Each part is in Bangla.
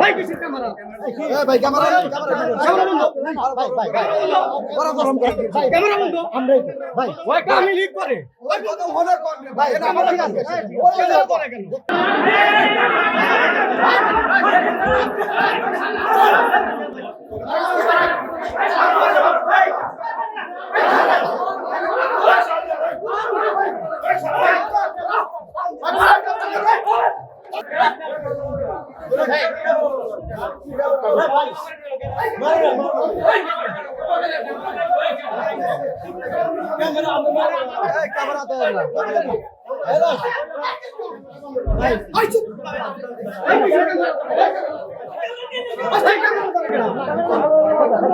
ভাই কিসের ক্যামেরা? ভাই ক্যামেরা ক্যামেরা বন্ধ। ভাই ভাই ভাই বড় গরম ভাই ক্যামেরা বন্ধ। আমরাই তো ভাই ওইটা আমি লিক করে। ওই কত হলে কোন ভাই এটা আমার ঠিক আছে ক্যামেরা করে কেন? ক্যামেরা তো ভাই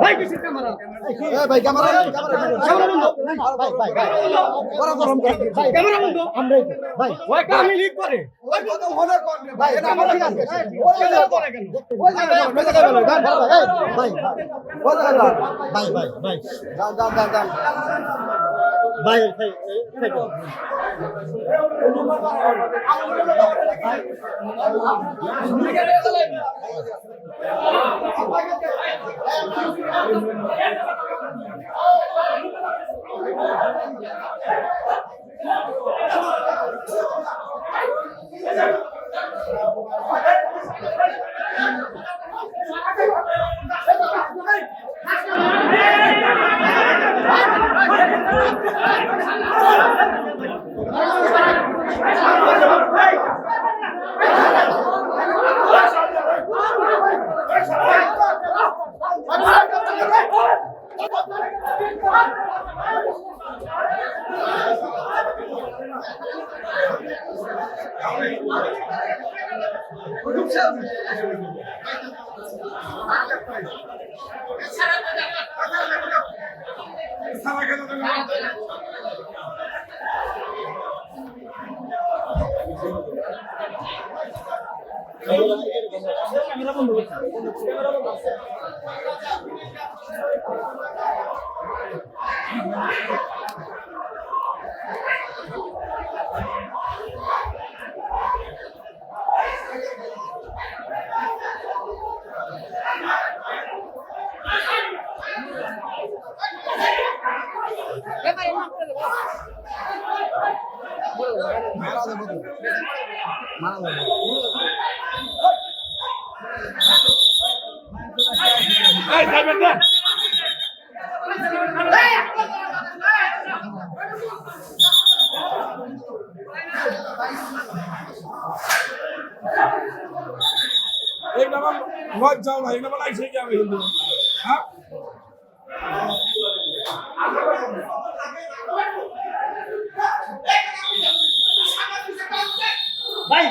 ভাই কিসের ক্যামেরা? ভাই ক্যামেরা ক্যামেরা বন্ধ। ভাই ভাই ভাই বড় গরম ভাই ক্যামেরা বন্ধ। আমরাই তো ভাই ওইটা আমি লিক করে। ওই কত হলে কোন ভাই এটা আমার ঠিক আছে ক্যামেরা করে কেন? ওই জায়গায় ভাই ওই জায়গায় ভাই ভাই ভাই যান যান যান যান ভাই ভাই এই যাবেন না। एक नंबर मत जाओ ना एक नंबर लाइट से क्या हिंदू हाँ ভাই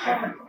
Thank you.